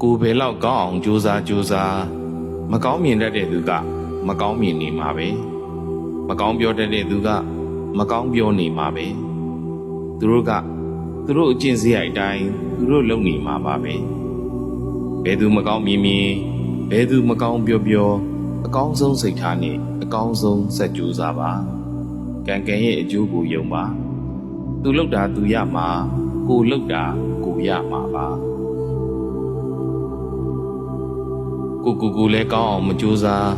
ကိုဘယ်လောက်ကောင်းအောင်ကြိုးစားမကောင်းမြင်တတ်တဲ့သူကမကောင်းမြင်နေမှာပဲမကောင်းပြောတတ်တဲ့သူကမကောင်းပြောနေမှာပဲသူတို့အကျင့်စရိုက်တိုင်းသူတို့လုပ်နေမှာပါပဲဘယ်သူမကောင်းမြင်ဘယ်သူမကောင်းပြောအကောင်းဆုံးစိတ်ထားနဲ့အကောင်းဆုံးစက်ကြိုးစားပါကံရဲ့အကျိုးကိုယုံပါသူလုပ်တာသူရမှာကိုလုပ်တာကိုရမှာပါကိုလည်းကောင်းအောင်မကြိုးစား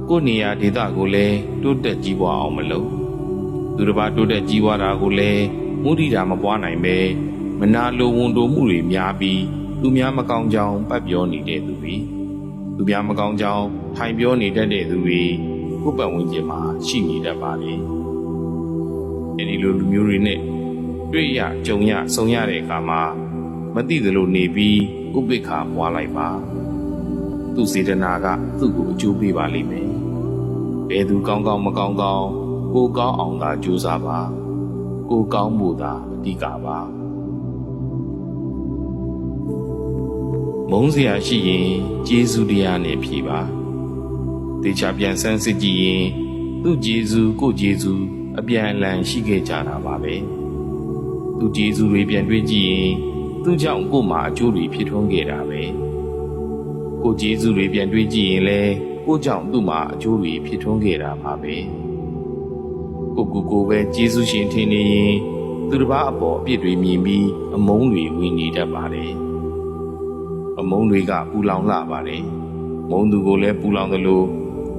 ကိုနေရာဒေသကိုလည်းတိုးတက်ကြီးပွားအောင်မလုပ်သူတစ်ပါးတိုးတက်ကြီးပွားတာကိုလည်းမုဒိတာမပွားနိုင်ပဲမနာလိုဝန်တိုမှုတွေများပြီးသူများမကောင်းကြောင်းပတ်ပြောနေတဲ့သူတွေသူများမကောင်းကြောင်းထိုင်ပြောနေတတ်တဲ့သူတွေကိုယ်ပတ်ဝန်းကျင်မှာရှိနေတတ်ပါလေအဲဒီလိုလူမျိုးတွေနဲ့တွေ့ရကြုံရဆုံရတဲ့အခါမှာမသိသလိုနေပြီးဥပိ္ပခာပွားလိုက်ပါသူစေတနာကသူ့ကိုအကျိုးပေးပါလိမ့်မယ်ဘယ်သူကောင်းကောင်းမကောင်းကောင်းကိုကောင်းအောင်သာကြိုးစားပါကိုကောင်းဖို့သာအဓိကပါမုန်းစရာရှိရင်ကျေးဇူးတရားနဲ့ဖြေပါတေချာပြန်ဆန်းစစ်ကြည့်ရင်သူ့ကျေးဇူးကိုကျေးဇူးအပြန်အလှန်ရှိခဲ့ကြတာပါပဲသူကျေးဇူးတွေပြန်တွေးကြည့်ရင်သူ့ကြောင့်ကို့မှာအကျိုးတွေဖြစ်ထွန်းခဲ့တာပဲကိုကျေးဇူးတွေပြန်တွေးကြည့်ရင်လည်းကိုကြောင့်သူ့မှာအကျိုးတွေဖြစ်ထွန်းခဲ့တာပါပဲကိုပဲကျေးဇူးရှင်ထင်နေရင်သူတစ်ပါးအပေါ်အပြစ်တွေမြင်ပြီးအမုန်းတွေဝင်နေတတ်ပါတယ်အမုန်းတွေကပူလောင်လာပါတယ်မုန်းသူကိုလည်းပူလောင်သလို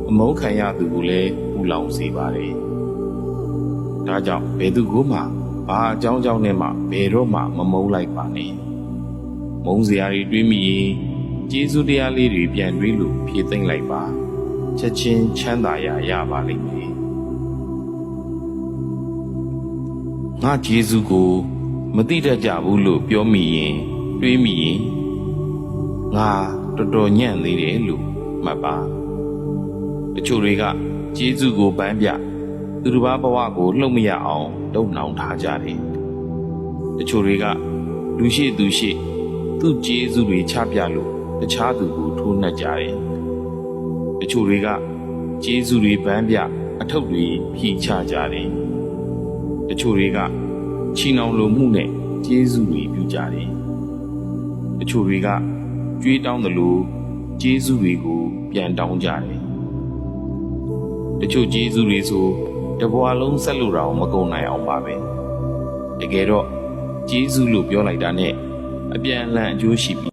အမုန်းခံရသူကိုလည်းပူလောင်စေပါတယ်ဒါကြောင့်ဘယ်သူကိုမှဘာအကြောင်းကြောင့်နဲ့မှဘယ်တော့မှမမုန်းလိုက်ပါနဲ့မုန်းစရာတွေတွေးမိရင်ကျေးဇူးတရားလေးတွေပြန်တွေးလို့ဖြည့်သိမ့်လိုက်ပါချက်ချင်းချမ်းသာရပါလိမ့်မယ်ငါကျေးဇူးကိုမသိတတ်ကြဘူးလို့ပြောမိရင်တွေးမိရင်ငါတော်တော်ညံ့သေးတယ်လို့မှတ်ပါတချို့တွေကကျေးဇူးကိုပန်းပြသူတစ်ပါးဘဝကိုလှုပ်မရအောင်တုံ့နှောင်ထားကြတယ်တချို့တွေကလူရှိသူကျေးဇူးတွေချပြလို့တခြားသူကိုထိုးနှက်ကြတယ်တချို့တွေကကျေးဇူးတွေပန်းပြအထုပ်တွေဖြီးချကြတယ်တချို့တွေကချီနှောင်လိုမှုနဲ့ကျေးဇူးတွေပြုကြတယ်တချို့တွေကကြွေးတောင်းသလိုကျေးဇူးတွေကိုပြန်တောင်းကြတယ်တချို့ကျေးဇူးတွေဆိုတဘွားလုံးဆက်လို့တော့မကုန်နိုင်အောင်ပါပဲတကယ်တော့ကျေးဇူးလို့ပြောလိုက်တာနဲ့အပြန်အလှန်အကျိုးရှိပြီ